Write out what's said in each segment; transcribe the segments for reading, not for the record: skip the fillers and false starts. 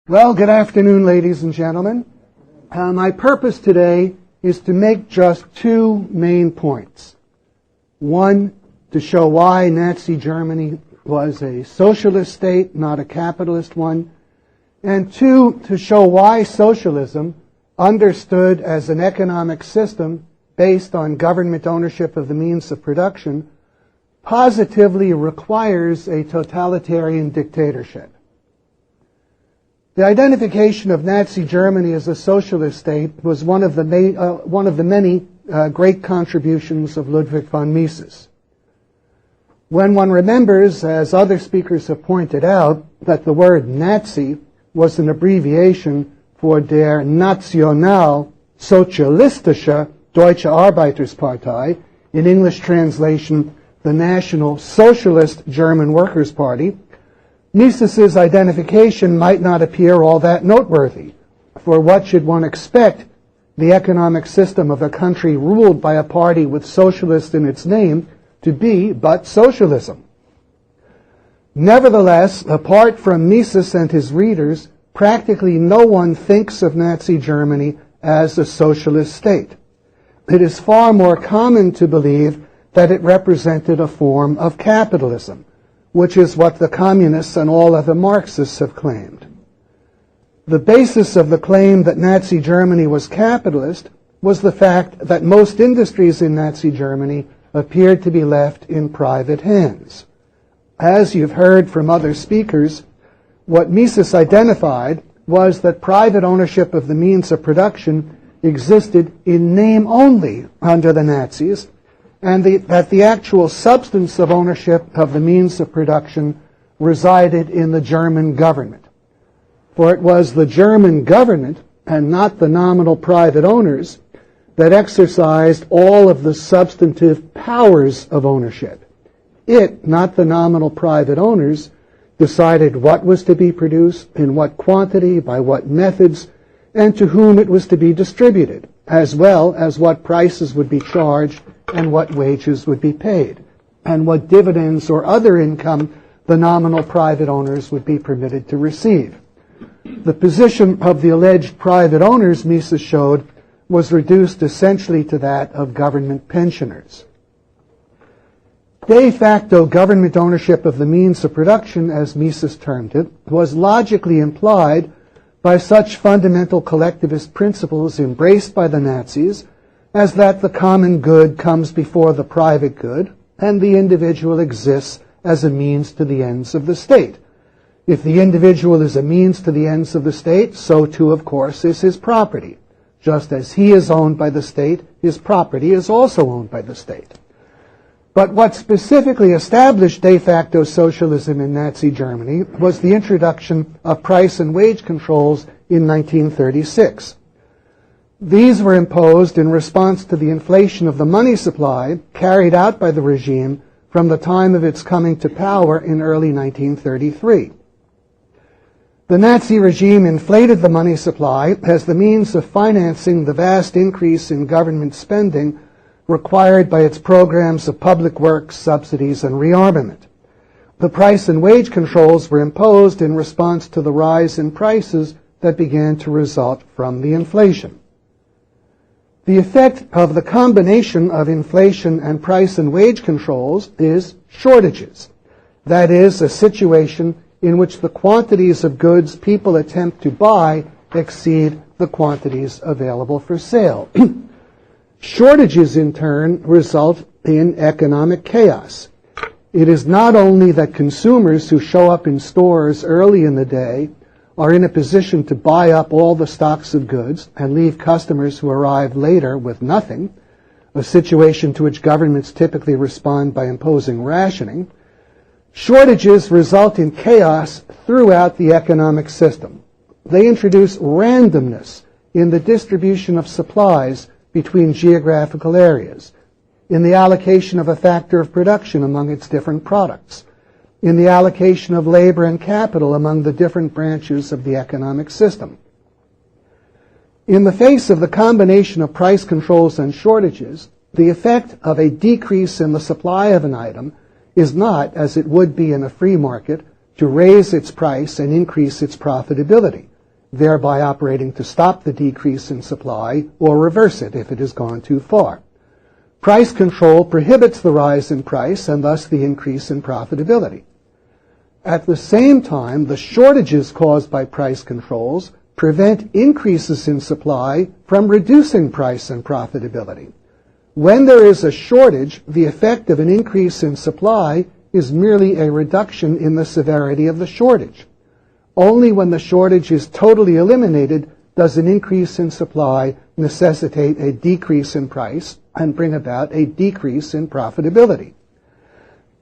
Well, good afternoon, ladies and gentlemen. My purpose today is to make just two main points. One, to show why Nazi Germany was a socialist state, not a capitalist one. And two, to show why socialism, understood as an economic system based on government ownership of the means of production, positively requires a totalitarian dictatorship. The identification of Nazi Germany as a socialist state was one of the many great contributions of Ludwig von Mises. When one remembers, as other speakers have pointed out, that the word Nazi was an abbreviation for Der Nationalsozialistische Deutsche Arbeiterspartei, in English translation, the National Socialist German Workers' Party, Mises's identification might not appear all that noteworthy, for what should one expect the economic system of a country ruled by a party with socialist in its name to be but socialism? Nevertheless, apart from Mises and his readers, practically no one thinks of Nazi Germany as a socialist state. It is far more common to believe that it represented a form of capitalism, which is what the communists and all other Marxists have claimed. The basis of the claim that Nazi Germany was capitalist was the fact that most industries in Nazi Germany appeared to be left in private hands. As you've heard from other speakers, what Mises identified was that private ownership of the means of production existed in name only under the Nazis, and that the actual substance of ownership of the means of production resided in the German government. For it was the German government, and not the nominal private owners, that exercised all of the substantive powers of ownership. It, not the nominal private owners, decided what was to be produced, in what quantity, by what methods, and to whom it was to be distributed, as well as what prices would be charged and what wages would be paid, and what dividends or other income the nominal private owners would be permitted to receive. The position of the alleged private owners, Mises showed, was reduced essentially to that of government pensioners. De facto government ownership of the means of production, as Mises termed it, was logically implied by such fundamental collectivist principles embraced by the Nazis as that the common good comes before the private good, and the individual exists as a means to the ends of the state. If the individual is a means to the ends of the state, so too, of course, is his property. Just as he is owned by the state, his property is also owned by the state. But what specifically established de facto socialism in Nazi Germany was the introduction of price and wage controls in 1936. These were imposed in response to the inflation of the money supply carried out by the regime from the time of its coming to power in early 1933. The Nazi regime inflated the money supply as the means of financing the vast increase in government spending required by its programs of public works, subsidies, and rearmament. The price and wage controls were imposed in response to the rise in prices that began to result from the inflation. The effect of the combination of inflation and price and wage controls is shortages. That is, a situation in which the quantities of goods people attempt to buy exceed the quantities available for sale. Shortages, in turn, result in economic chaos. It is not only that consumers who show up in stores early in the day are in a position to buy up all the stocks of goods and leave customers who arrive later with nothing, a situation to which governments typically respond by imposing rationing. Shortages result in chaos throughout the economic system. They introduce randomness in the distribution of supplies between geographical areas, in the allocation of a factor of production among its different products, in the allocation of labor and capital among the different branches of the economic system. In the face of the combination of price controls and shortages, the effect of a decrease in the supply of an item is not, as it would be in a free market, to raise its price and increase its profitability. thereby operating to stop the decrease in supply or reverse it if it has gone too far. Price control prohibits the rise in price and thus the increase in profitability. At the same time, the shortages caused by price controls prevent increases in supply from reducing price and profitability. When there is a shortage, the effect of an increase in supply is merely a reduction in the severity of the shortage. Only when the shortage is totally eliminated does an increase in supply necessitate a decrease in price and bring about a decrease in profitability.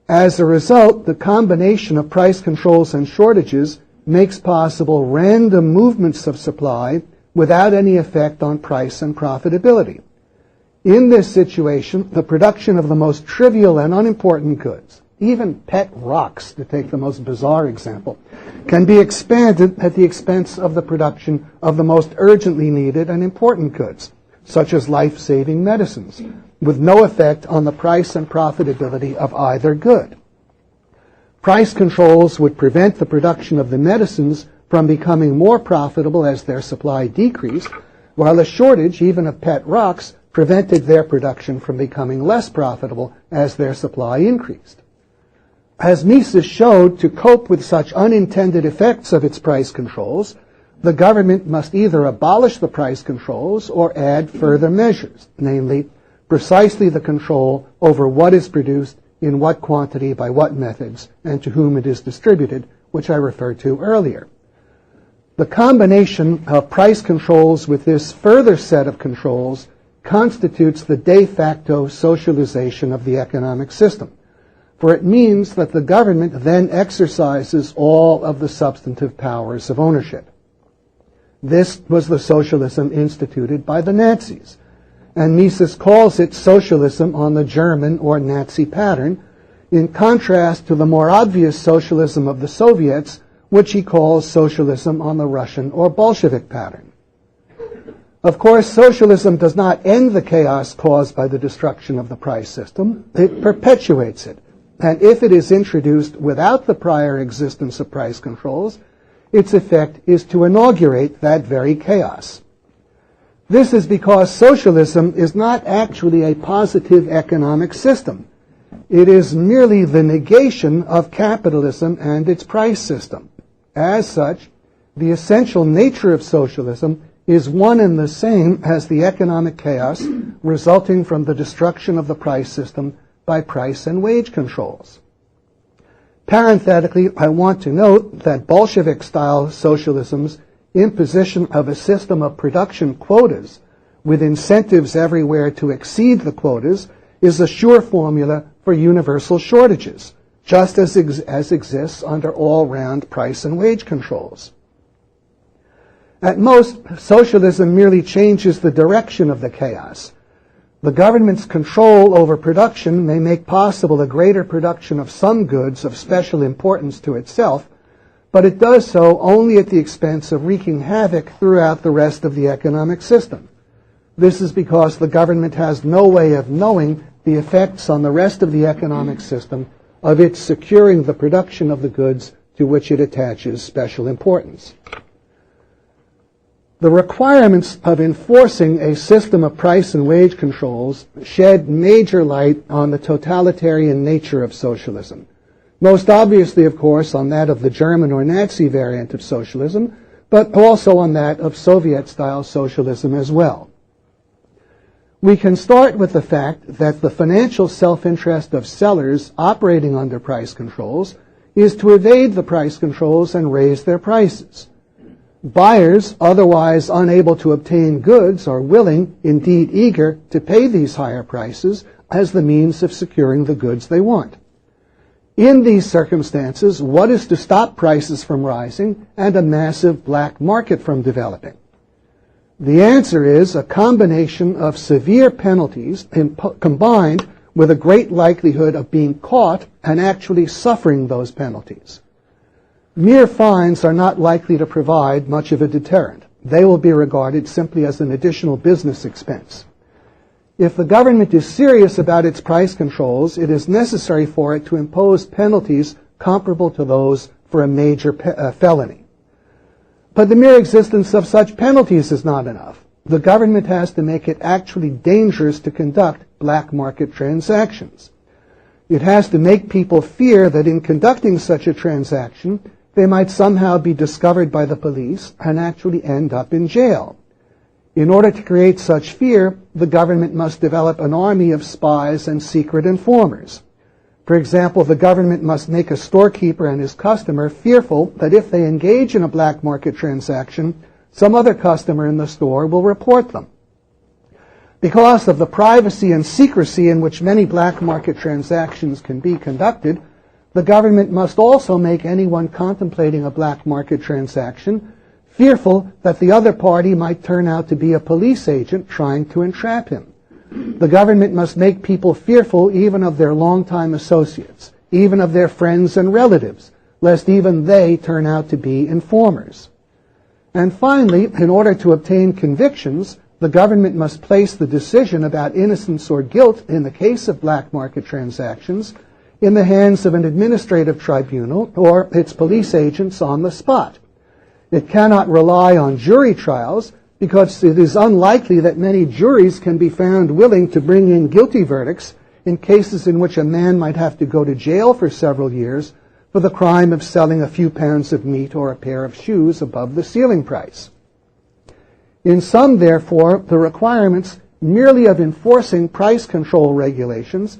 As a result, the combination of price controls and shortages makes possible random movements of supply without any effect on price and profitability. In this situation, the production of the most trivial and unimportant goods, even pet rocks, to take the most bizarre example, can be expanded at the expense of the production of the most urgently needed and important goods, such as life-saving medicines, with no effect on the price and profitability of either good. Price controls would prevent the production of the medicines from becoming more profitable as their supply decreased, while a shortage, even of pet rocks, prevented their production from becoming less profitable as their supply increased. As Mises showed, to cope with such unintended effects of its price controls, the government must either abolish the price controls or add further measures, namely, precisely the control over what is produced, in what quantity, by what methods, and to whom it is distributed, which I referred to earlier. The combination of price controls with this further set of controls constitutes the de facto socialization of the economic system, for it means that the government then exercises all of the substantive powers of ownership. This was the socialism instituted by the Nazis, and Mises calls it socialism on the German or Nazi pattern, in contrast to the more obvious socialism of the Soviets, which he calls socialism on the Russian or Bolshevik pattern. Of course, socialism does not end the chaos caused by the destruction of the price system. It perpetuates it. And if it is introduced without the prior existence of price controls, its effect is to inaugurate that very chaos. This is because socialism is not actually a positive economic system. It is merely the negation of capitalism and its price system. As such, the essential nature of socialism is one and the same as the economic chaos resulting from the destruction of the price system by price and wage controls. Parenthetically, I want to note that Bolshevik-style socialism's imposition of a system of production quotas with incentives everywhere to exceed the quotas is a sure formula for universal shortages, just as exists under all-round price and wage controls. At most, socialism merely changes the direction of the chaos. The government's control over production may make possible a greater production of some goods of special importance to itself, but it does so only at the expense of wreaking havoc throughout the rest of the economic system. This is because the government has no way of knowing the effects on the rest of the economic system of its securing the production of the goods to which it attaches special importance. The requirements of enforcing a system of price and wage controls shed major light on the totalitarian nature of socialism. Most obviously, of course, on that of the German or Nazi variant of socialism, but also on that of Soviet-style socialism as well. We can start with the fact that the financial self-interest of sellers operating under price controls is to evade the price controls and raise their prices. Buyers, otherwise unable to obtain goods, are willing, indeed eager, to pay these higher prices as the means of securing the goods they want. In these circumstances, what is to stop prices from rising and a massive black market from developing? The answer is a combination of severe penalties combined with a great likelihood of being caught and actually suffering those penalties. Mere fines are not likely to provide much of a deterrent. They will be regarded simply as an additional business expense. If the government is serious about its price controls, it is necessary for it to impose penalties comparable to those for a major felony. But the mere existence of such penalties is not enough. The government has to make it actually dangerous to conduct black market transactions. It has to make people fear that in conducting such a transaction, they might somehow be discovered by the police and actually end up in jail. In order to create such fear, the government must develop an army of spies and secret informers. For example, the government must make a storekeeper and his customer fearful that if they engage in a black market transaction, some other customer in the store will report them. Because of the privacy and secrecy in which many black market transactions can be conducted, the government must also make anyone contemplating a black market transaction fearful that the other party might turn out to be a police agent trying to entrap him. The government must make people fearful even of their longtime associates, even of their friends and relatives, lest even they turn out to be informers. And finally, in order to obtain convictions, the government must place the decision about innocence or guilt in the case of black market transactions in the hands of an administrative tribunal or its police agents on the spot. It cannot rely on jury trials because it is unlikely that many juries can be found willing to bring in guilty verdicts in cases in which a man might have to go to jail for several years for the crime of selling a few pounds of meat or a pair of shoes above the ceiling price. In sum, therefore, the requirements merely of enforcing price control regulations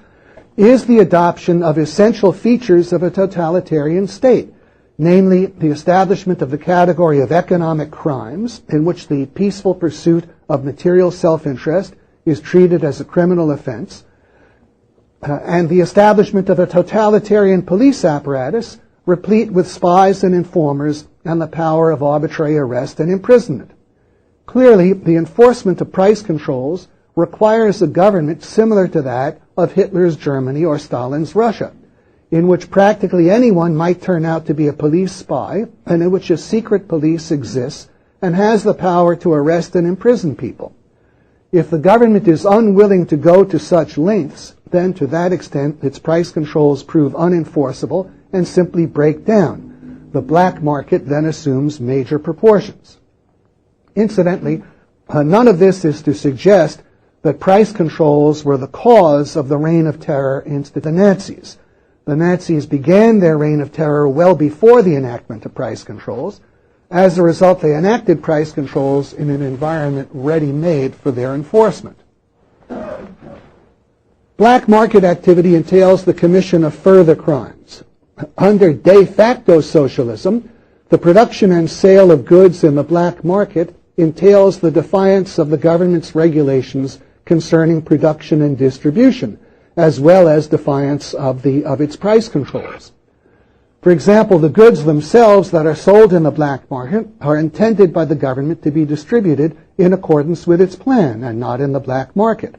is the adoption of essential features of a totalitarian state, namely the establishment of the category of economic crimes in which the peaceful pursuit of material self-interest is treated as a criminal offense, and the establishment of a totalitarian police apparatus replete with spies and informers and the power of arbitrary arrest and imprisonment. Clearly, the enforcement of price controls requires a government similar to that of Hitler's Germany or Stalin's Russia, in which practically anyone might turn out to be a police spy, and in which a secret police exists and has the power to arrest and imprison people. If the government is unwilling to go to such lengths, then to that extent its price controls prove unenforceable and simply break down. The black market then assumes major proportions. Incidentally, none of this is to suggest that price controls were the cause of the reign of terror into the Nazis. The Nazis began their reign of terror well before the enactment of price controls. As a result, they enacted price controls in an environment ready-made for their enforcement. Black market activity entails the commission of further crimes. Under de facto socialism, the production and sale of goods in the black market entails the defiance of the government's regulations concerning production and distribution, as well as defiance of its price controls. For example, the goods themselves that are sold in the black market are intended by the government to be distributed in accordance with its plan and not in the black market.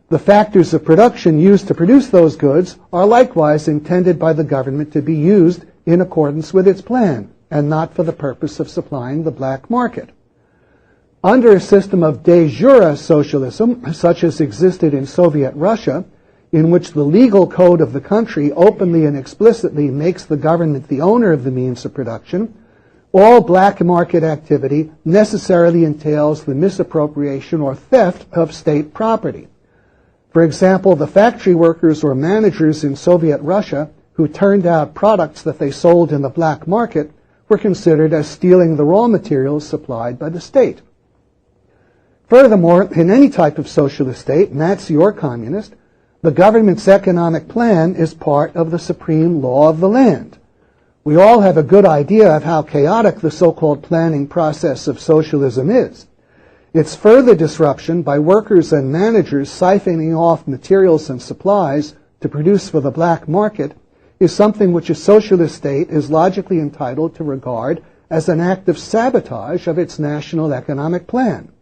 The factors of production used to produce those goods are likewise intended by the government to be used in accordance with its plan and not for the purpose of supplying the black market. Under a system of de jure socialism, such as existed in Soviet Russia, in which the legal code of the country openly and explicitly makes the government the owner of the means of production, all black market activity necessarily entails the misappropriation or theft of state property. For example, the factory workers or managers in Soviet Russia who turned out products that they sold in the black market were considered as stealing the raw materials supplied by the state. Furthermore, in any type of socialist state, Nazi or communist, the government's economic plan is part of the supreme law of the land. We all have a good idea of how chaotic the so-called planning process of socialism is. Its further disruption by workers and managers siphoning off materials and supplies to produce for the black market is something which a socialist state is logically entitled to regard as an act of sabotage of its national economic plan.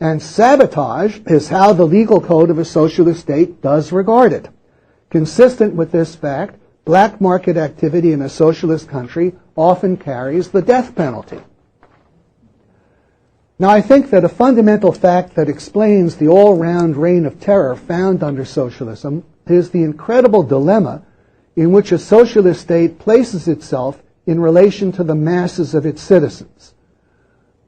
And sabotage is how the legal code of a socialist state does regard it. Consistent with this fact, black market activity in a socialist country often carries the death penalty. Now, I think that a fundamental fact that explains the all-round reign of terror found under socialism is the incredible dilemma in which a socialist state places itself in relation to the masses of its citizens.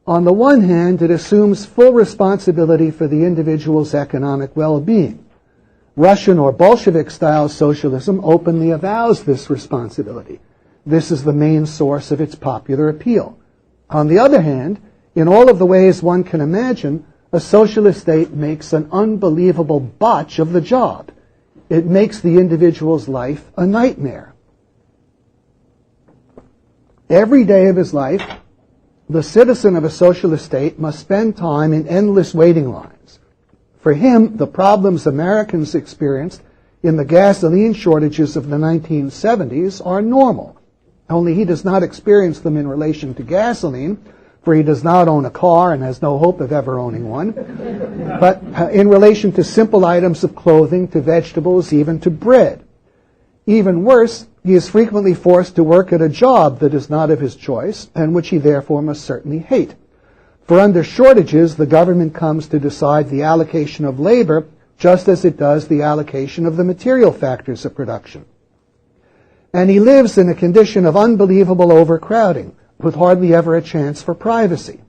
On the one hand, it assumes full responsibility for the individual's economic well-being. Russian or Bolshevik-style socialism openly avows this responsibility. This is the main source of its popular appeal. On the other hand, in all of the ways one can imagine, a socialist state makes an unbelievable botch of the job. It makes the individual's life a nightmare. Every day of his life, the citizen of a socialist state must spend time in endless waiting lines. For him, the problems Americans experienced in the gasoline shortages of the 1970s are normal. Only he does not experience them in relation to gasoline, for he does not own a car and has no hope of ever owning one, but in relation to simple items of clothing, to vegetables, even to bread. Even worse, he is frequently forced to work at a job that is not of his choice, and which he therefore must certainly hate. For under shortages, the government comes to decide the allocation of labor just as it does the allocation of the material factors of production. And he lives in a condition of unbelievable overcrowding, with hardly ever a chance for privacy.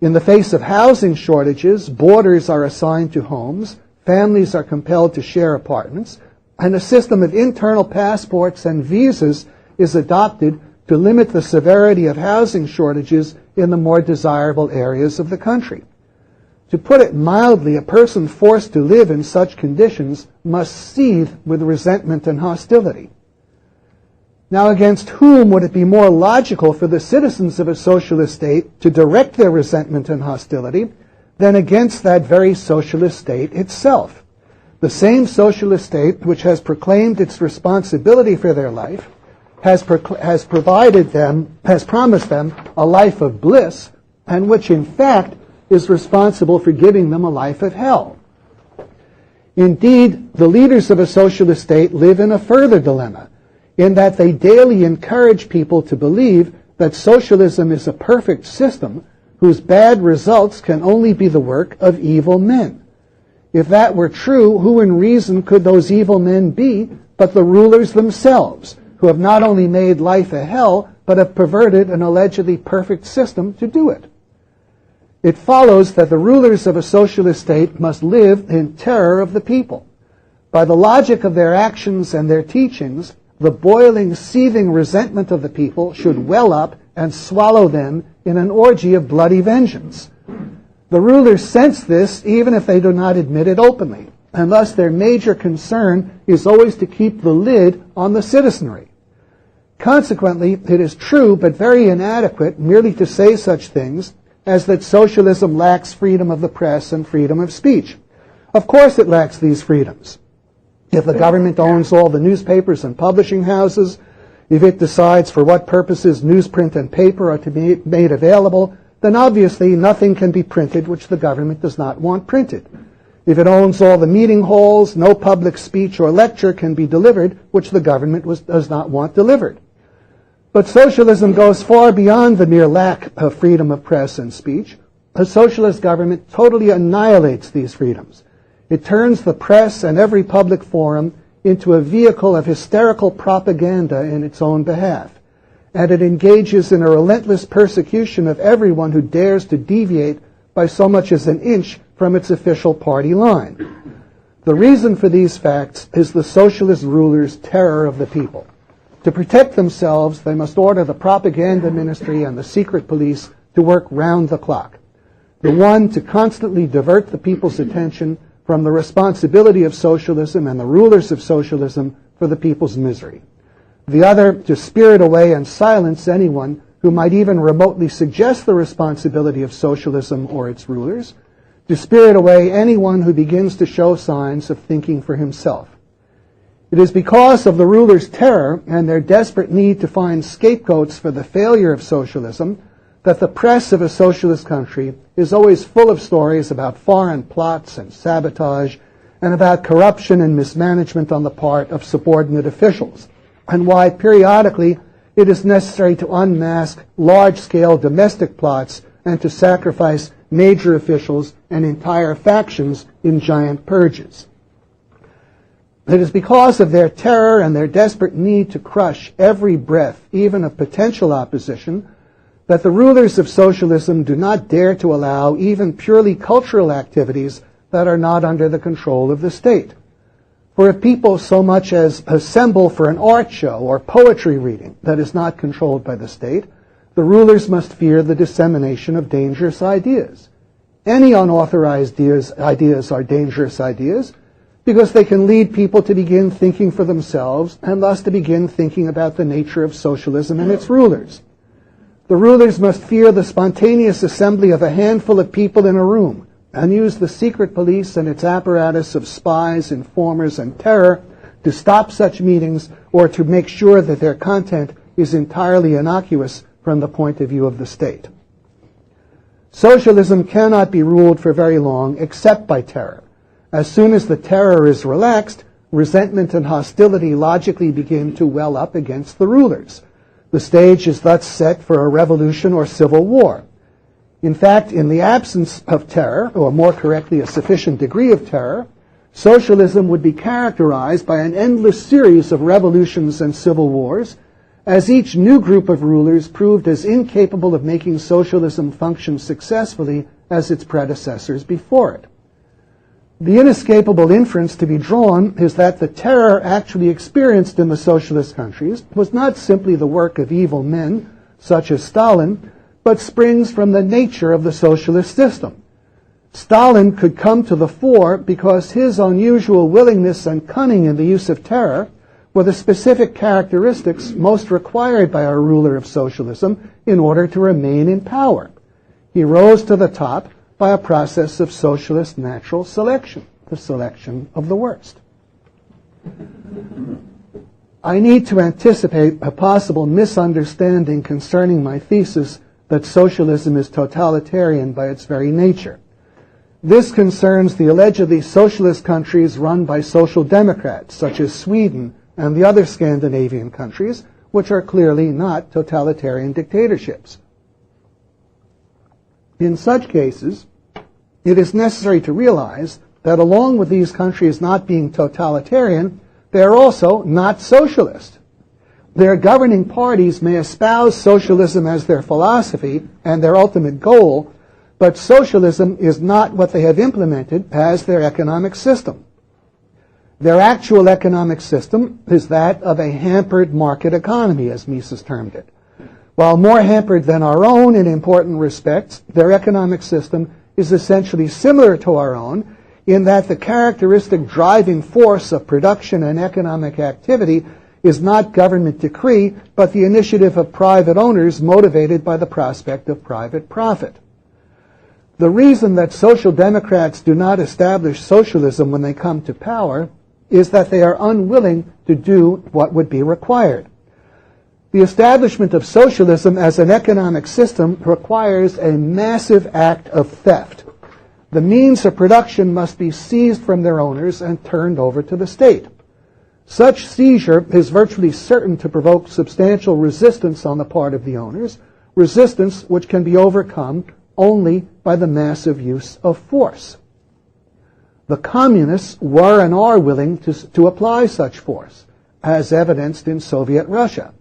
In the face of housing shortages, boarders are assigned to homes, families are compelled to share apartments, and a system of internal passports and visas is adopted to limit the severity of housing shortages in the more desirable areas of the country. To put it mildly, a person forced to live in such conditions must seethe with resentment and hostility. Now, against whom would it be more logical for the citizens of a socialist state to direct their resentment and hostility than against that very socialist state itself? The same socialist state which has proclaimed its responsibility for their life has promised them a life of bliss, and which in fact is responsible for giving them a life of hell. Indeed, the leaders of a socialist state live in a further dilemma, in that they daily encourage people to believe that socialism is a perfect system whose bad results can only be the work of evil men. If that were true, who in reason could those evil men be but the rulers themselves, who have not only made life a hell, but have perverted an allegedly perfect system to do it? It follows that the rulers of a socialist state must live in terror of the people. By the logic of their actions and their teachings, the boiling, seething resentment of the people should well up and swallow them in an orgy of bloody vengeance. The rulers sense this even if they do not admit it openly, and thus their major concern is always to keep the lid on the citizenry. Consequently, it is true but very inadequate merely to say such things as that socialism lacks freedom of the press and freedom of speech. Of course it lacks these freedoms. If the government owns all the newspapers and publishing houses, if it decides for what purposes newsprint and paper are to be made available, then obviously nothing can be printed which the government does not want printed. If it owns all the meeting halls, no public speech or lecture can be delivered which the government does not want delivered. But socialism goes far beyond the mere lack of freedom of press and speech. A socialist government totally annihilates these freedoms. It turns the press and every public forum into a vehicle of hysterical propaganda in its own behalf, and it engages in a relentless persecution of everyone who dares to deviate by so much as an inch from its official party line. The reason for these facts is the socialist rulers' terror of the people. To protect themselves, they must order the propaganda ministry and the secret police to work round the clock. The one to constantly divert the people's attention from the responsibility of socialism and the rulers of socialism for the people's misery. The other to spirit away and silence anyone who might even remotely suggest the responsibility of socialism or its rulers, to spirit away anyone who begins to show signs of thinking for himself. It is because of the rulers' terror and their desperate need to find scapegoats for the failure of socialism that the press of a socialist country is always full of stories about foreign plots and sabotage and about corruption and mismanagement on the part of subordinate officials, and why periodically it is necessary to unmask large-scale domestic plots and to sacrifice major officials and entire factions in giant purges. It is because of their terror and their desperate need to crush every breath, even of potential opposition, that the rulers of socialism do not dare to allow even purely cultural activities that are not under the control of the state. For if people so much as assemble for an art show or poetry reading that is not controlled by the state, the rulers must fear the dissemination of dangerous ideas. Any unauthorized ideas are dangerous ideas because they can lead people to begin thinking for themselves and thus to begin thinking about the nature of socialism and its rulers. The rulers must fear the spontaneous assembly of a handful of people in a room and use the secret police and its apparatus of spies, informers, and terror to stop such meetings or to make sure that their content is entirely innocuous from the point of view of the state. Socialism cannot be ruled for very long except by terror. As soon as the terror is relaxed, resentment and hostility logically begin to well up against the rulers. The stage is thus set for a revolution or civil war. In fact, in the absence of terror, or more correctly, a sufficient degree of terror, socialism would be characterized by an endless series of revolutions and civil wars, as each new group of rulers proved as incapable of making socialism function successfully as its predecessors before it. The inescapable inference to be drawn is that the terror actually experienced in the socialist countries was not simply the work of evil men, such as Stalin, but springs from the nature of the socialist system. Stalin could come to the fore because his unusual willingness and cunning in the use of terror were the specific characteristics most required by a ruler of socialism in order to remain in power. He rose to the top by a process of socialist natural selection, the selection of the worst. I need to anticipate a possible misunderstanding concerning my thesis that socialism is totalitarian by its very nature. This concerns the allegedly socialist countries run by social democrats, such as Sweden and the other Scandinavian countries, which are clearly not totalitarian dictatorships. In such cases, it is necessary to realize that along with these countries not being totalitarian, they are also not socialist. Their governing parties may espouse socialism as their philosophy and their ultimate goal, but socialism is not what they have implemented as their economic system. Their actual economic system is that of a hampered market economy, as Mises termed it. While more hampered than our own in important respects, their economic system is essentially similar to our own in that the characteristic driving force of production and economic activity is not government decree, but the initiative of private owners motivated by the prospect of private profit. The reason that social democrats do not establish socialism when they come to power is that they are unwilling to do what would be required. The establishment of socialism as an economic system requires a massive act of theft. The means of production must be seized from their owners and turned over to the state. Such seizure is virtually certain to provoke substantial resistance on the part of the owners, resistance which can be overcome only by the massive use of force. The communists were and are willing to apply such force, as evidenced in Soviet Russia.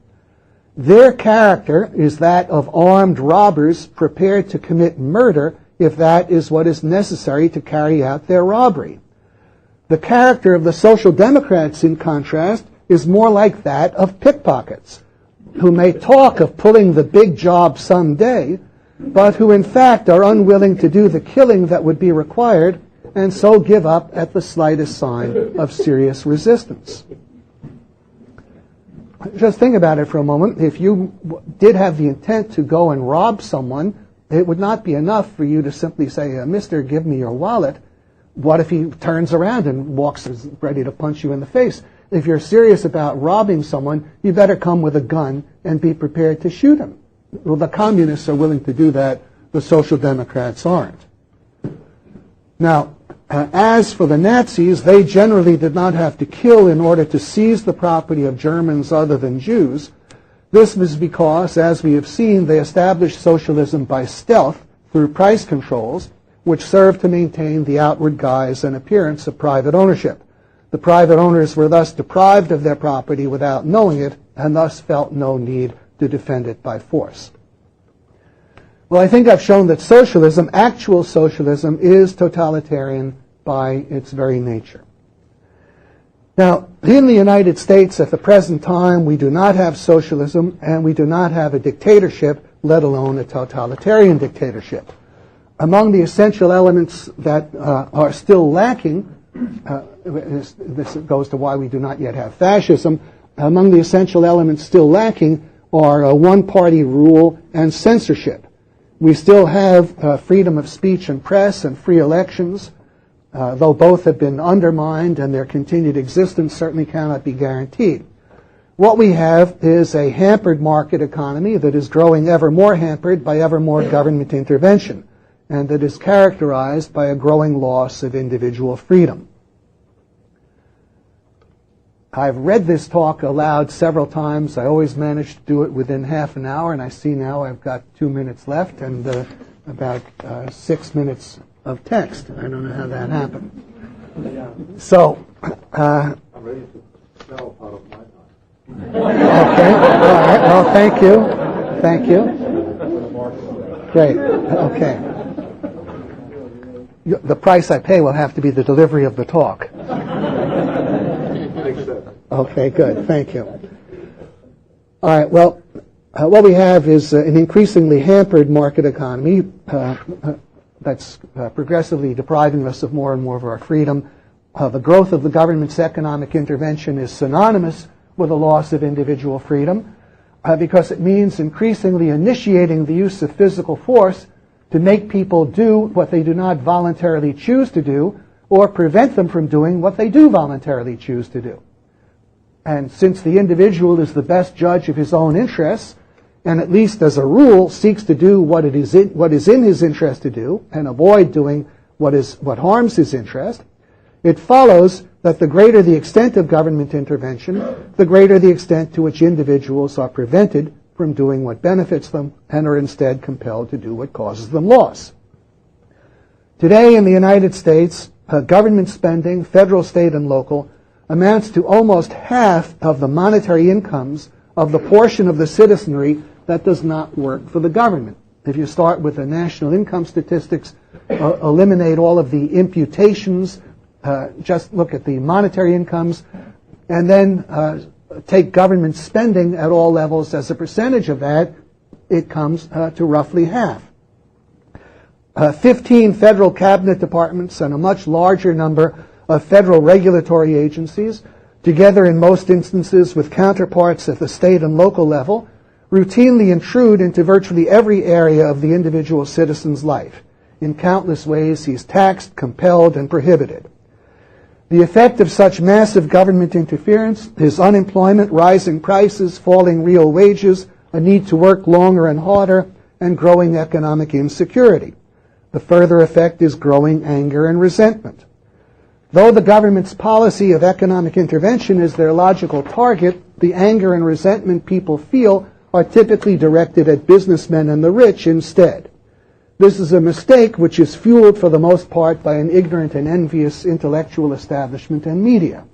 Their character is that of armed robbers prepared to commit murder if that is what is necessary to carry out their robbery. The character of the Social Democrats, in contrast, is more like that of pickpockets, who may talk of pulling the big job someday, but who in fact are unwilling to do the killing that would be required and so give up at the slightest sign of serious resistance. Just think about it for a moment. If you did have the intent to go and rob someone, it would not be enough for you to simply say, "Mister, give me your wallet." What if he turns around and walks ready to punch you in the face? If you're serious about robbing someone, you better come with a gun and be prepared to shoot him. Well, the communists are willing to do that. The Social Democrats aren't. Now, as for the Nazis, they generally did not have to kill in order to seize the property of Germans other than Jews. This was because, as we have seen, they established socialism by stealth through price controls, which served to maintain the outward guise and appearance of private ownership. The private owners were thus deprived of their property without knowing it, and thus felt no need to defend it by force. Well, I think I've shown that socialism, actual socialism, is totalitarian by its very nature. Now, in the United States at the present time, we do not have socialism and we do not have a dictatorship, let alone a totalitarian dictatorship. Among the essential elements that are still lacking, this goes to why we do not yet have fascism, among the essential elements still lacking are one-party rule and censorship. We still have freedom of speech and press and free elections, though both have been undermined and their continued existence certainly cannot be guaranteed. What we have is a hampered market economy that is growing ever more hampered by ever more government intervention, and that is characterized by a growing loss of individual freedom. I've read this talk aloud several times. I always manage to do it within half an hour, and I see now I've got 2 minutes left and about 6 minutes of text. I don't know how that happened. So, I'm ready to sell part of my time. Okay, all right. Well, thank you. Thank you. Great. Okay. The price I pay will have to be the delivery of the talk. Okay, good. Thank you. All right. Well, what we have is an increasingly hampered market economy that's progressively depriving us of more and more of our freedom. The growth of the government's economic intervention is synonymous with a loss of individual freedom because it means increasingly initiating the use of physical force to make people do what they do not voluntarily choose to do or prevent them from doing what they do voluntarily choose to do. And since the individual is the best judge of his own interests, and at least as a rule seeks to do what is in his interest to do and avoid doing what harms his interest, it follows that the greater the extent of government intervention, the greater the extent to which individuals are prevented from doing what benefits them and are instead compelled to do what causes them loss. Today in the United States, government spending, federal, state, and local, amounts to almost half of the monetary incomes of the portion of the citizenry that does not work for the government. If you start with the national income statistics, eliminate all of the imputations, just look at the monetary incomes, and then take government spending at all levels as a percentage of that, it comes to roughly half. 15 federal cabinet departments and a much larger number of federal regulatory agencies, together in most instances with counterparts at the state and local level, routinely intrude into virtually every area of the individual citizen's life. In countless ways, he's taxed, compelled, and prohibited. The effect of such massive government interference is unemployment, rising prices, falling real wages, a need to work longer and harder, and growing economic insecurity. The further effect is growing anger and resentment. Though the government's policy of economic intervention is their logical target, the anger and resentment people feel are typically directed at businessmen and the rich instead. This is a mistake which is fueled for the most part by an ignorant and envious intellectual establishment and media.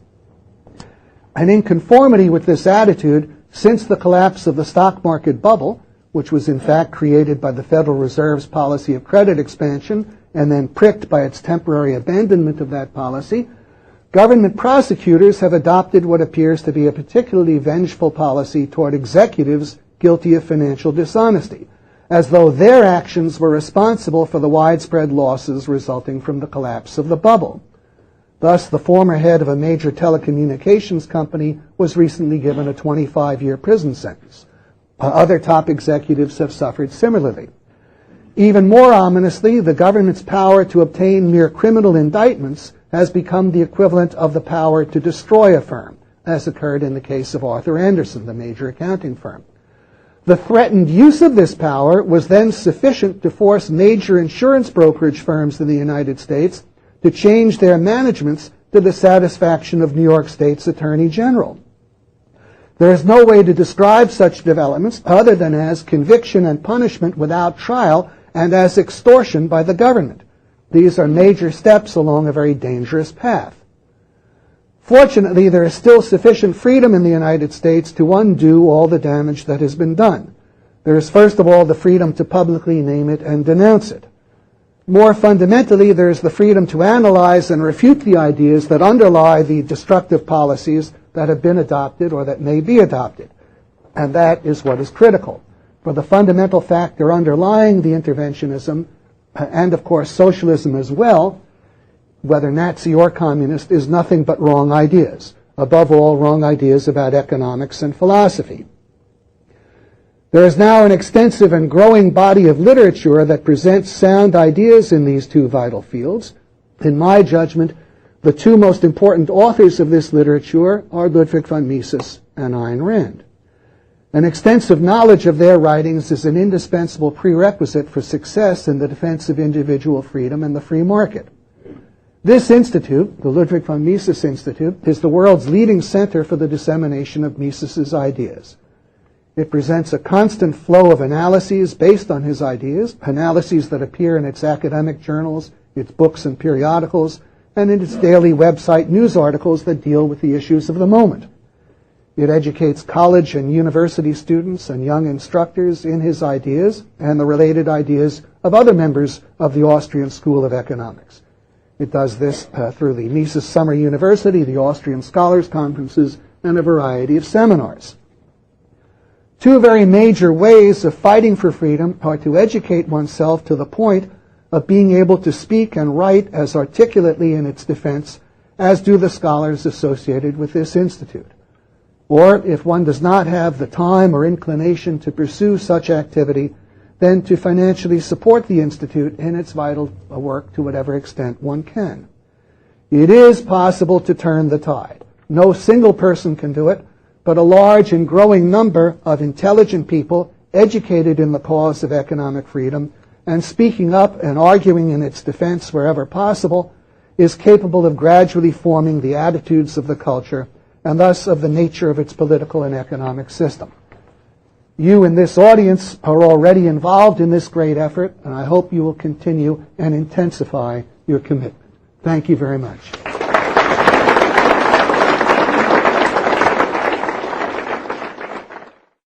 And in conformity with this attitude, since the collapse of the stock market bubble, which was in fact created by the Federal Reserve's policy of credit expansion and then pricked by its temporary abandonment of that policy, government prosecutors have adopted what appears to be a particularly vengeful policy toward executives guilty of financial dishonesty, as though their actions were responsible for the widespread losses resulting from the collapse of the bubble. Thus, the former head of a major telecommunications company was recently given a 25-year prison sentence. Other top executives have suffered similarly. Even more ominously, the government's power to obtain mere criminal indictments has become the equivalent of the power to destroy a firm, as occurred in the case of Arthur Andersen, the major accounting firm. The threatened use of this power was then sufficient to force major insurance brokerage firms in the United States to change their managements to the satisfaction of New York State's Attorney General. There is no way to describe such developments other than as conviction and punishment without trial and as extortion by the government. These are major steps along a very dangerous path. Fortunately, there is still sufficient freedom in the United States to undo all the damage that has been done. There is, first of all, the freedom to publicly name it and denounce it. More fundamentally, there is the freedom to analyze and refute the ideas that underlie the destructive policies that have been adopted or that may be adopted. And that is what is critical. For the fundamental factor underlying the interventionism, and of course socialism as well, whether Nazi or communist, is nothing but wrong ideas. Above all, wrong ideas about economics and philosophy. There is now an extensive and growing body of literature that presents sound ideas in these two vital fields. In my judgment, the two most important authors of this literature are Ludwig von Mises and Ayn Rand. An extensive knowledge of their writings is an indispensable prerequisite for success in the defense of individual freedom and the free market. This institute, the Ludwig von Mises Institute, is the world's leading center for the dissemination of Mises's ideas. It presents a constant flow of analyses based on his ideas, analyses that appear in its academic journals, its books and periodicals, and in its daily website news articles that deal with the issues of the moment. It educates college and university students and young instructors in his ideas and the related ideas of other members of the Austrian School of Economics. It does this through the Mises Summer University, the Austrian Scholars Conferences, and a variety of seminars. Two very major ways of fighting for freedom are to educate oneself to the point of being able to speak and write as articulately in its defense as do the scholars associated with this institute. Or, if one does not have the time or inclination to pursue such activity, then to financially support the institute in its vital work to whatever extent one can. It is possible to turn the tide. No single person can do it, but a large and growing number of intelligent people educated in the cause of economic freedom and speaking up and arguing in its defense wherever possible is capable of gradually forming the attitudes of the culture and thus of the nature of its political and economic system. You in this audience are already involved in this great effort, and I hope you will continue and intensify your commitment. Thank you very much.